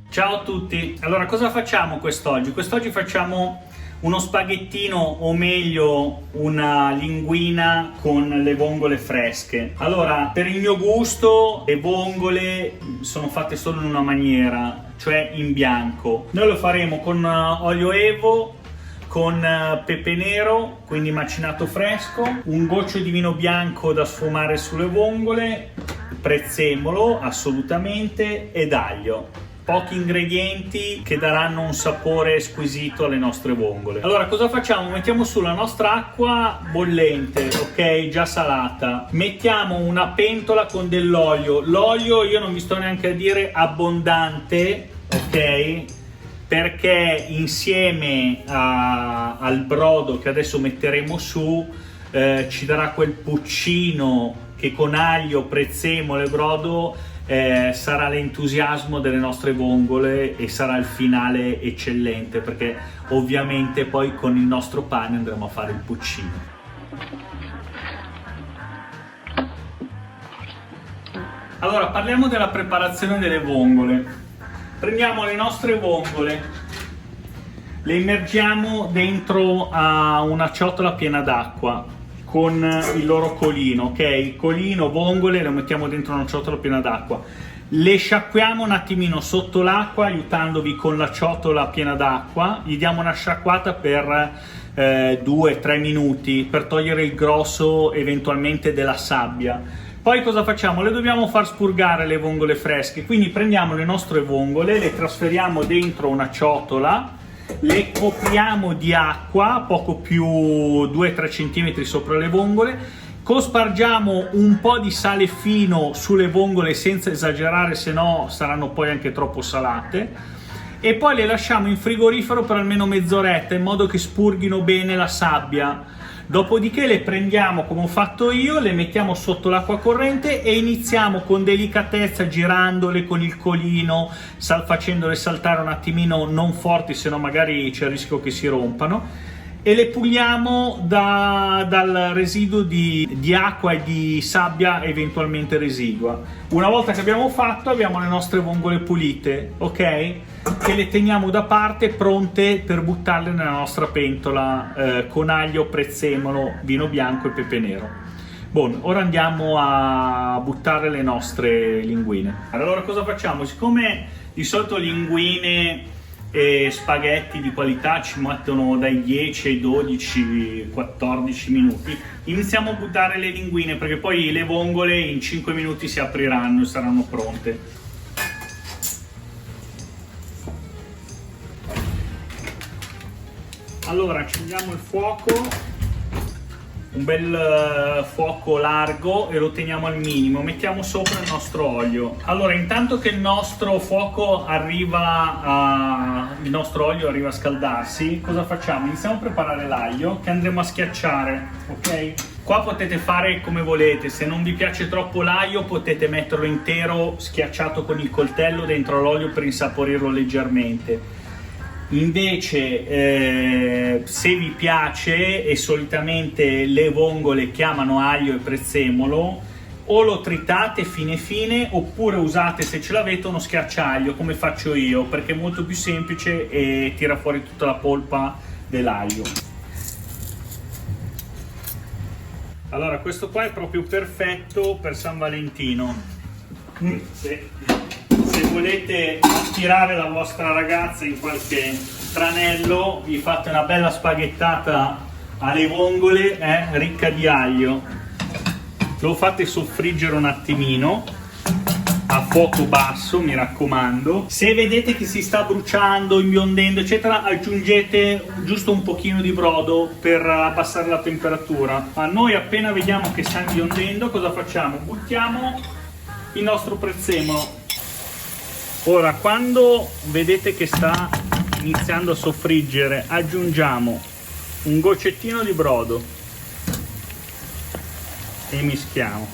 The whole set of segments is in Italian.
Ciao a tutti, allora cosa facciamo quest'oggi? Quest'oggi facciamo uno spaghettino, o meglio una linguina con le vongole fresche. Allora, per il mio gusto le vongole sono fatte solo in una maniera, cioè in bianco. Noi lo faremo con olio evo, con pepe nero, quindi macinato fresco, un goccio di vino bianco da sfumare sulle vongole, prezzemolo assolutamente ed aglio. Pochi ingredienti che daranno un sapore squisito alle nostre vongole. Allora cosa facciamo? Mettiamo su la nostra acqua bollente, ok, già salata. Mettiamo una pentola con dell'olio. L'olio io non vi sto neanche a dire abbondante, ok? Perché insieme al brodo che adesso metteremo su ci darà quel puccino che con aglio, prezzemolo e brodo sarà l'entusiasmo delle nostre vongole e sarà il finale eccellente, perché ovviamente poi con il nostro pane andremo a fare il puccino. Allora parliamo della preparazione delle vongole. Prendiamo le nostre vongole, le immergiamo dentro a una ciotola piena d'acqua con il loro colino, ok? Colino, vongole, lo mettiamo dentro una ciotola piena d'acqua. Le sciacquiamo un attimino sotto l'acqua, aiutandovi con la ciotola piena d'acqua. Gli diamo una sciacquata per 2-3 minuti per togliere il grosso eventualmente della sabbia. Poi cosa facciamo? Le dobbiamo far spurgare le vongole fresche, quindi prendiamo le nostre vongole, le trasferiamo dentro una ciotola, le copriamo di acqua, poco più 2-3 cm sopra le vongole, cospargiamo un po' di sale fino sulle vongole senza esagerare, se no saranno poi anche troppo salate, e poi le lasciamo in frigorifero per almeno mezz'oretta in modo che spurghino bene la sabbia. Dopodiché le prendiamo come ho fatto io, le mettiamo sotto l'acqua corrente e iniziamo con delicatezza, girandole con il colino, facendole saltare un attimino, non forti, se no magari c'è il rischio che si rompano, e le puliamo dal residuo di acqua e di sabbia eventualmente residua. Una volta che abbiamo fatto, abbiamo le nostre vongole pulite, ok? Che le teniamo da parte, pronte per buttarle nella nostra pentola con aglio, prezzemolo, vino bianco e pepe nero. Buon, ora andiamo a buttare le nostre linguine. Allora cosa facciamo? Siccome di solito linguine e spaghetti di qualità ci mettono dai 10 ai 12, 14 minuti, iniziamo a buttare le linguine, perché poi le vongole in 5 minuti si apriranno e saranno pronte. Allora accendiamo il fuoco, un bel fuoco largo, e lo teniamo al minimo. Mettiamo sopra il nostro olio. Allora, intanto che il nostro olio arriva a scaldarsi, cosa facciamo? Iniziamo a preparare l'aglio che andremo a schiacciare, ok? Qua potete fare come volete, se non vi piace troppo l'aglio potete metterlo intero schiacciato con il coltello dentro l'olio per insaporirlo leggermente. Invece se vi piace, e solitamente le vongole chiamano aglio e prezzemolo, o lo tritate fine fine, oppure usate, se ce l'avete, uno schiacciaglio come faccio io, perché è molto più semplice e tira fuori tutta la polpa dell'aglio. Allora questo qua è proprio perfetto per San Valentino. Se volete attirare la vostra ragazza in qualche tranello, vi fate una bella spaghettata alle vongole ricca di aglio. Lo fate soffriggere un attimino a fuoco basso, mi raccomando. Se vedete che si sta bruciando, imbiondendo eccetera, aggiungete giusto un pochino di brodo per abbassare la temperatura. Ma noi appena vediamo che sta imbiondendo, cosa facciamo? Buttiamo il nostro prezzemolo. Ora, quando vedete che sta iniziando a soffriggere, aggiungiamo un goccettino di brodo e mischiamo.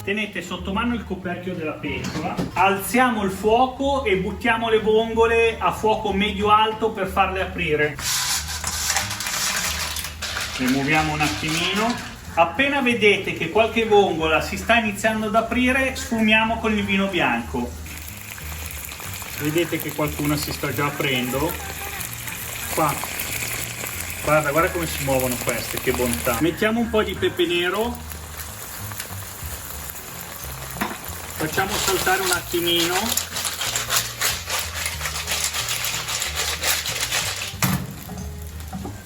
tenete sotto mano il coperchio della pentola, alziamo il fuoco e buttiamo le vongole a fuoco medio-alto per farle aprire. Le muoviamo un attimino. Appena vedete che qualche vongola si sta iniziando ad aprire, sfumiamo con il vino bianco. Vedete che qualcuna si sta già aprendo? Qua. Guarda come si muovono queste, che bontà. Mettiamo un po' di pepe nero. Facciamo saltare un attimino.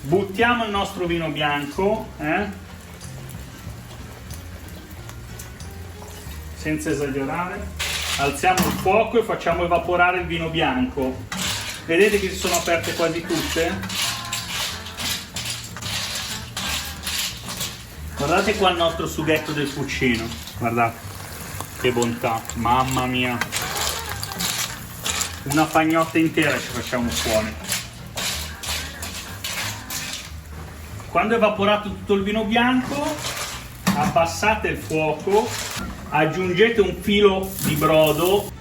Buttiamo il nostro vino bianco, senza esagerare. Alziamo il fuoco e facciamo evaporare il vino bianco. Vedete che si sono aperte quasi tutte? Guardate qua il nostro sughetto del fucino. Guardate, che bontà, mamma mia. Una pagnotta intera ci facciamo fuori. Quando è evaporato tutto il vino bianco, abbassate il fuoco, aggiungete un filo di brodo,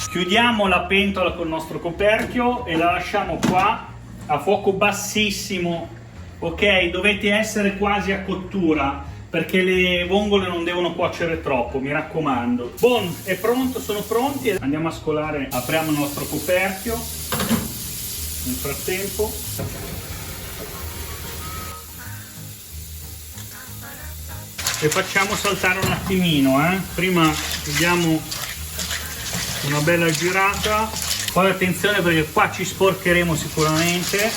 chiudiamo la pentola col nostro coperchio e la lasciamo qua a fuoco bassissimo. Ok, dovete essere quasi a cottura perché le vongole non devono cuocere troppo, mi raccomando. Buon, è pronto, sono pronti. Andiamo a scolare, apriamo il nostro coperchio. Nel frattempo e facciamo saltare un attimino, prima diamo una bella girata, poi attenzione perché qua ci sporcheremo sicuramente.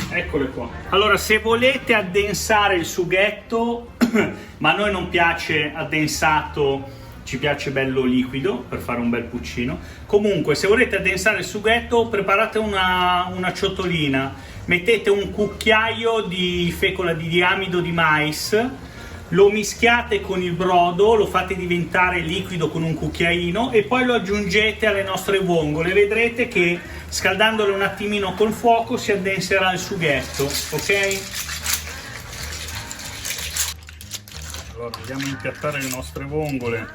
Eccole qua. Allora, se volete addensare il sughetto, ma a noi non piace addensato, ci piace bello liquido per fare un bel puccino. Comunque, se volete addensare il sughetto, preparate una ciotolina, mettete un cucchiaio di fecola di amido di mais, lo mischiate con il brodo, lo fate diventare liquido con un cucchiaino e poi lo aggiungete alle nostre vongole. Vedrete che scaldandole un attimino col fuoco si addenserà il sughetto, ok? Allora, andiamo a impiattare le nostre vongole.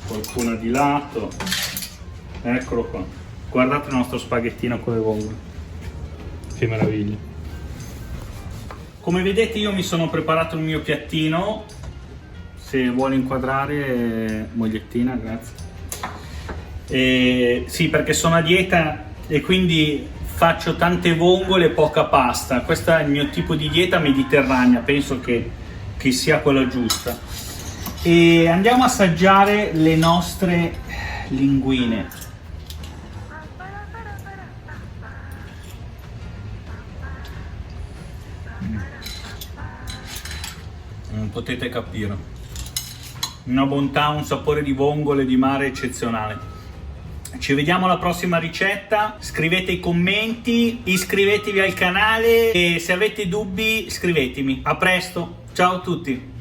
Qualcuna di lato. Eccolo qua. Guardate il nostro spaghettino con le vongole. Che meraviglia. Come vedete io mi sono preparato il mio piattino. Se vuole inquadrare, mogliettina, grazie. Sì, perché sono a dieta e quindi faccio tante vongole e poca pasta. Questo è il mio tipo di dieta mediterranea, penso che sia quella giusta. E andiamo a assaggiare le nostre linguine. Non potete capire. Una bontà, un sapore di vongole di mare eccezionale. Ci vediamo alla prossima ricetta, scrivete i commenti, iscrivetevi al canale e se avete dubbi scrivetemi. A presto, ciao a tutti!